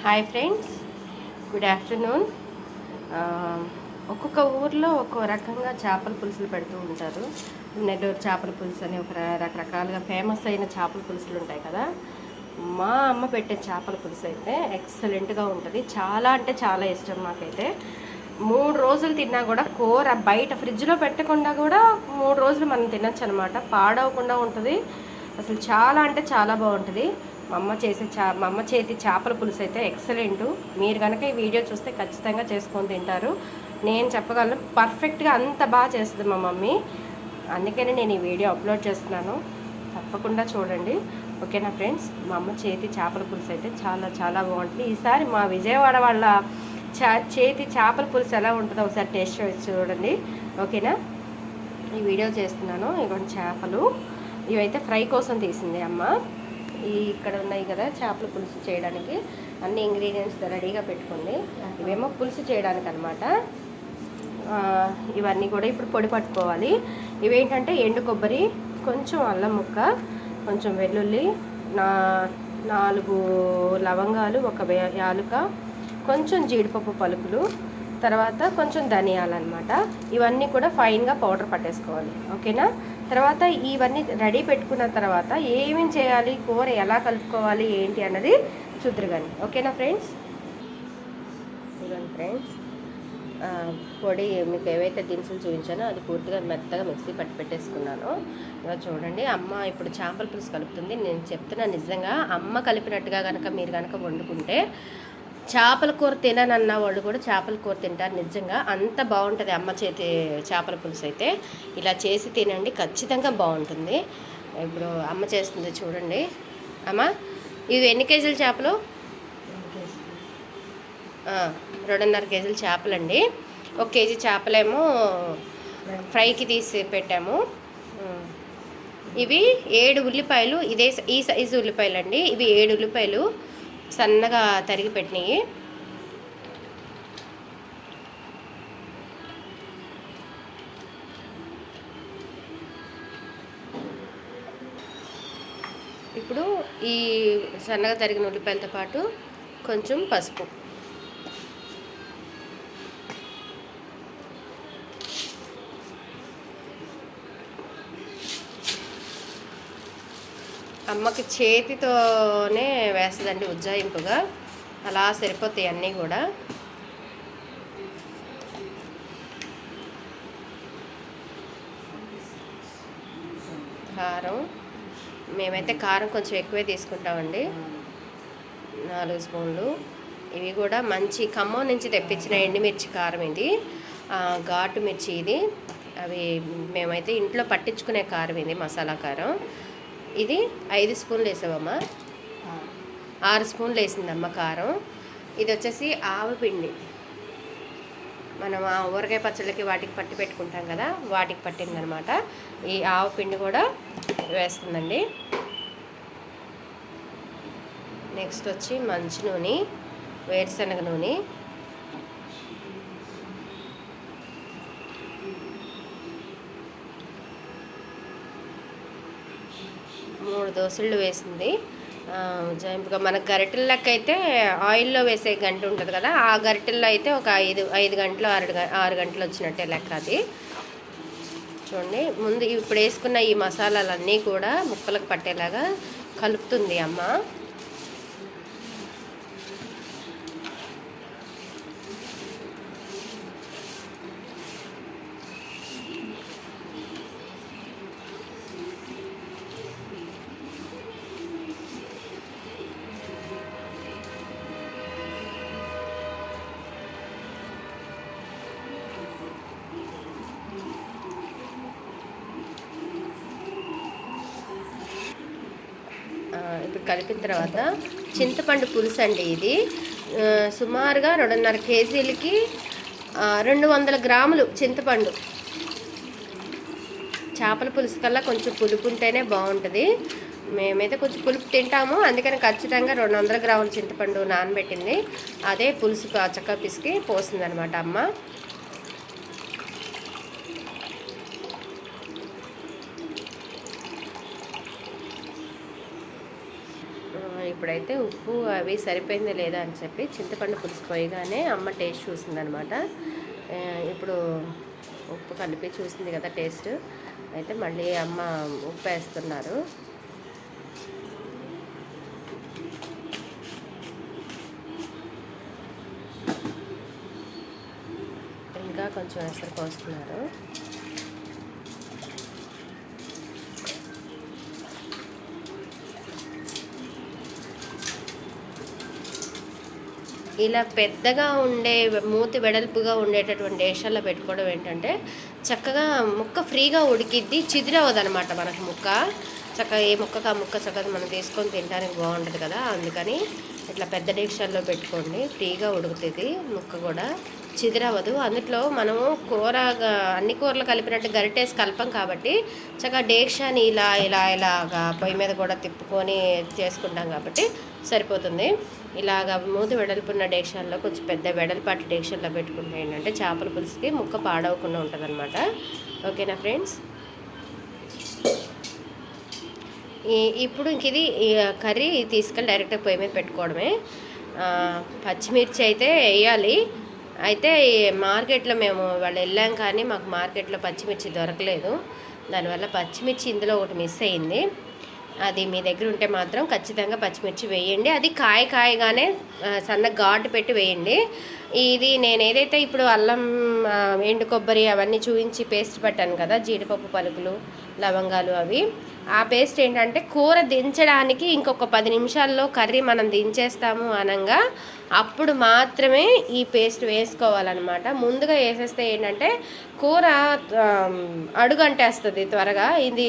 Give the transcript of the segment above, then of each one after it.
Hi friends, good afternoon. ఒక్కొక్క ఊర్లో ఒక్కో రకంగా చేపల పులుసులు పెడుతూ ఉంటారు. నెల్లూరు చేపల పులుసు అని ఒక రకరకాలుగా ఫేమస్ అయిన చేపల పులుసులు ఉంటాయి కదా. మా అమ్మ పెట్టే చేపల పులుసు అయితే ఎక్సలెంట్గా ఉంటుంది. చాలా అంటే చాలా ఇష్టం నాకైతే. 3 రోజులు తిన్నా కూడా కూర బయట ఫ్రిడ్జ్లో పెట్టకుండా కూడా 3 రోజులు మనం తినచ్చు అనమాట. పాడవకుండా ఉంటుంది. అసలు చాలా అంటే చాలా బాగుంటుంది. మా అమ్మ చేతి చేపల పులుసు అయితే ఎక్సలెంటు. మీరు కనుక ఈ వీడియో చూస్తే ఖచ్చితంగా చేసుకొని తింటారు. నేను చెప్పగలను, పర్ఫెక్ట్గా అంత బాగా చేస్తుంది మా మమ్మీ. అందుకని నేను ఈ వీడియో అప్లోడ్ చేస్తున్నాను. తప్పకుండా చూడండి, ఓకేనా ఫ్రెండ్స్. మా అమ్మ చేతి చేపల పులుసు అయితే చాలా చాలా బాగుంటుంది. ఈసారి మా విజయవాడ వాళ్ళ చేతి చేపల పులుసు ఎలా ఉంటుందో ఒకసారి టేస్ట్ చేసి చూడండి, ఓకేనా. ఈ వీడియో చేస్తున్నాను. ఇవన్నీ చేపలు, ఇవైతే ఫ్రై కోసం తీసింది అమ్మ. ఇక్కడ ఉన్నాయి కదా చేపల పులుసు చేయడానికి అన్ని ఇంగ్రీడియంట్స్ రెడీగా పెట్టుకుంది. ఇవేమో పులుసు చేయడానికి అనమాట. ఇవన్నీ కూడా ఇప్పుడు పొడి పట్టుకోవాలి. ఇవేంటంటే ఎండు కొబ్బరి, కొంచెం అల్లం ముక్క, కొంచెం వెల్లుల్లి, 4 లవంగాలు, 1 యాలుక, కొంచెం జీడిపప్పు పలుకులు, తర్వాత కొంచెం ధనియాలు అనమాట. ఇవన్నీ కూడా ఫైన్గా పౌడర్ పట్టేసుకోవాలి, ఓకేనా. తర్వాత ఇవన్నీ రెడీ పెట్టుకున్న తర్వాత ఏమేమి చేయాలి, కూర ఎలా కలుపుకోవాలి ఏంటి అన్నది చూద్దరు కానీ, ఓకేనా ఫ్రెండ్స్. ఇవన్నీ ఫ్రెండ్స్, పొడి మీకు ఏవైతే దినుసులు చూపించానో అది పూర్తిగా మెత్తగా మిక్సీ పట్టి పెట్టేసుకున్నాను. ఇవాళ చూడండి, అమ్మ ఇప్పుడు చేపల పులుసు కలుపుతుంది. నేను చెప్తున్నా, నిజంగా అమ్మ కలిపినట్టుగా కనుక మీరు కనుక వండుకుంటే చేపల కూర తిననన్న వాళ్ళు కూడా చేపల కూర తింటారు. నిజంగా అంత బాగుంటుంది అమ్మ చేతి చేపల పులుసు అయితే. ఇలా చేసి తినండి, ఖచ్చితంగా బాగుంటుంది. ఇప్పుడు అమ్మ చేస్తుంది చూడండి. అమ్మ, ఇవి ఎన్ని కేజీల చేపలు? 2.5 కేజీల చేపలండి. 1 కేజీ చేపలేమో ఫ్రైకి తీసి పెట్టాము. ఇవి 7 ఉల్లిపాయలు, ఈ సైజు ఉల్లిపాయలు అండి. ఇవి 7 ఉల్లిపాయలు సన్నగా తరిగి పెట్టినాయి. ఇప్పుడు ఈ సన్నగా తరిగిన ఉల్లిపాయలతో పాటు కొంచెం పసుపు, అమ్మకి చేతితోనే వేస్తుందండి ఉజ్జాయింపుగా, అలా సరిపోతాయి అన్నీ కూడా. కారం, మేమైతే కారం కొంచెం ఎక్కువే తీసుకుంటామండి, 4 స్పూన్లు. ఇవి కూడా మంచి ఖమ్మం నుంచి తెప్పించిన ఎండుమిర్చి కారం ఇది, ఘాటు మిర్చి ఇది. అవి మేమైతే ఇంట్లో పట్టించుకునే కారం ఇది, మసాలా కారం. ఇది 5 స్పూన్లు వేసావమ్మా, 6 స్పూన్లు వేసిందమ్మ కారం. ఇది వచ్చేసి ఆవపిండి, మనం ఆ ఊరగాయ పచ్చళ్ళకి వాటికి పట్టి పెట్టుకుంటాం కదా, వాటికి పట్టిందనమాట. ఈ ఆవపిండి కూడా వేస్తుందండి. నెక్స్ట్ వచ్చి మంచి నూనె, వేరుశనగ నూనె, మూడు దోసళ్ళు వేసింది. జాయింపుగా మన గరిటెల లెక్క అయితే ఆయిల్లో వేసే గంట ఉంటుంది కదా, ఆ గరిటెల్లో అయితే ఒక 5 గంటలు 6 గంటలు వచ్చినట్టే లెక్క అది. చూడండి, ముందు ఇప్పుడు వేసుకున్న ఈ మసాలాలన్నీ కూడా ముక్కలకు పట్టేలాగా కలుపుతుంది అమ్మ. ఇప్పుడు కలిపిన తర్వాత చింతపండు పులుసు అండి ఇది. సుమారుగా 2.5 కేజీలకి 200 గ్రాములు చింతపండు. చేపల పులుసు కల్లా కొంచెం పులుపు ఉంటేనే బాగుంటుంది. మేమైతే కొంచెం పులుపు తింటాము, అందుకని ఖచ్చితంగా 200 గ్రాముల చింతపండు నానబెట్టింది. అదే పులుసు చక్కగా పిసికి పోసిందనమాట అమ్మ. ఇప్పుడైతే ఉప్పు అవి సరిపోయిందా లేదా అని చెప్పి చింతపండు పులుసు పోయగానే అమ్మ టేస్ట్ చూసిందనమాట. ఇప్పుడు ఉప్పు కలిపి చూసింది కదా టేస్ట్, అయితే మళ్ళీ అమ్మ ఉప్పు వేస్తున్నారు. ఇంకా కొంచెం ఎసరు పోస్తున్నారు. ఇలా పెద్దగా ఉండే మూతి వెడల్పుగా ఉండేటటువంటి డేషాల్లో పెట్టుకోవడం ఏంటంటే చక్కగా ముక్క ఫ్రీగా ఉడికిద్ది, చిదిరవదనమాట మనకు ముక్క. చక్కగా ఏ ముక్కకు ఆ ముక్క చక్కగా మనం తీసుకొని తినడానికి బాగుంటుంది కదా, అందుకని ఇట్లా పెద్ద డేక్షాల్లో పెట్టుకోండి, ఫ్రీగా ఉడుకుతుంది, ముక్క కూడా చిదిరవదు. అందులో మనము కూరగా అన్ని కూరలు కలిపినట్టు గరిటేసి కలపం కాబట్టి చక్కగా డేక్షాని ఇలాగా పొయ్యి మీద కూడా తిప్పుకొని చేసుకుంటాం కాబట్టి సరిపోతుంది. ఇలాగ మూతి వెడల్పున్న డేక్షాల్లో కొంచెం పెద్ద వెడల్పాటి డేక్షాల్లో పెట్టుకుంటే ఏంటంటే చేపల పులుసుకి ముక్క పాడవకుండా ఉంటుంది అనమాట. ఓకేనా ఫ్రెండ్స్? ఇప్పుడు ఇంక ఇది కర్రీ తీసుకెళ్ళి డైరెక్ట్గా పొయ్యి మీద పెట్టుకోవడమే. పచ్చిమిర్చి అయితే వేయాలి. అయితే మార్కెట్లో మేము వాళ్ళు వెళ్ళాం కానీ మాకు మార్కెట్లో పచ్చిమిర్చి దొరకలేదు, దానివల్ల పచ్చిమిర్చి ఇందులో ఒకటి మిస్ అయింది. అది మీ దగ్గర ఉంటే మాత్రం ఖచ్చితంగా పచ్చిమిర్చి వేయండి. అది కాయగానే సన్న ఘాటు పెట్టి వేయండి. ఇది నేను ఏదైతే ఇప్పుడు అల్లం, ఎండు కొబ్బరి అవన్నీ చూపించి పేస్ట్ పెట్టాను కదా, జీడిపప్పు పలుకులు, లవంగాలు, అవి ఆ పేస్ట్ ఏంటంటే కూర దించడానికి ఇంకొక 10 నిమిషాల్లో కర్రీ మనం దించేస్తాము అనగా అప్పుడు మాత్రమే ఈ పేస్ట్ వేసుకోవాలన్నమాట. ముందుగా వేసేస్తే ఏంటంటే కూర అడుగంటేస్తుంది త్వరగా. ఇది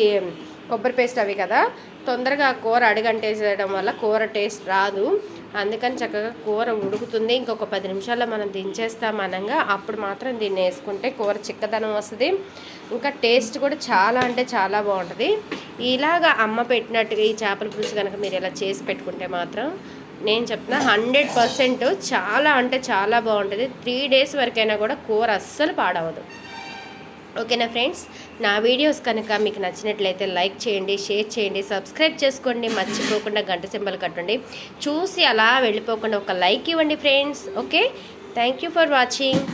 కొబ్బరి పేస్ట్ అవి కదా, తొందరగా కూర అడుగంటేసేయడం వల్ల కూర టేస్ట్ రాదు. అందుకని చక్కగా కూర ఉడుకుతుంది, ఇంకొక 10 నిమిషాల్లో మనం దించేస్తామనగా అప్పుడు మాత్రం దీన్ని వేసుకుంటే కూర చిక్కదనం వస్తుంది, ఇంకా టేస్ట్ కూడా చాలా అంటే చాలా బాగుంటుంది. ఇలాగ అమ్మ పెట్టినట్టుగా ఈ చేపల పులుసు కనుక మీరు ఇలా చేసి పెట్టుకుంటే మాత్రం నేను చెప్తున్నా 100% చాలా అంటే చాలా బాగుంటుంది. 3 days వరకైనా కూడా కూర అస్సలు పాడవదు. ఓకేనా ఫ్రెండ్స్? నా వీడియోస్ కనుక మీకు నచ్చినట్లయితే లైక్ చేయండి, షేర్ చేయండి, సబ్స్క్రైబ్ చేసుకోండి, మర్చిపోకుండా గంట సింబల్ కట్టండి. చూసి అలా వెళ్ళిపోకుండా ఒక లైక్ ఇవ్వండి friends. Okay, thank you for watching.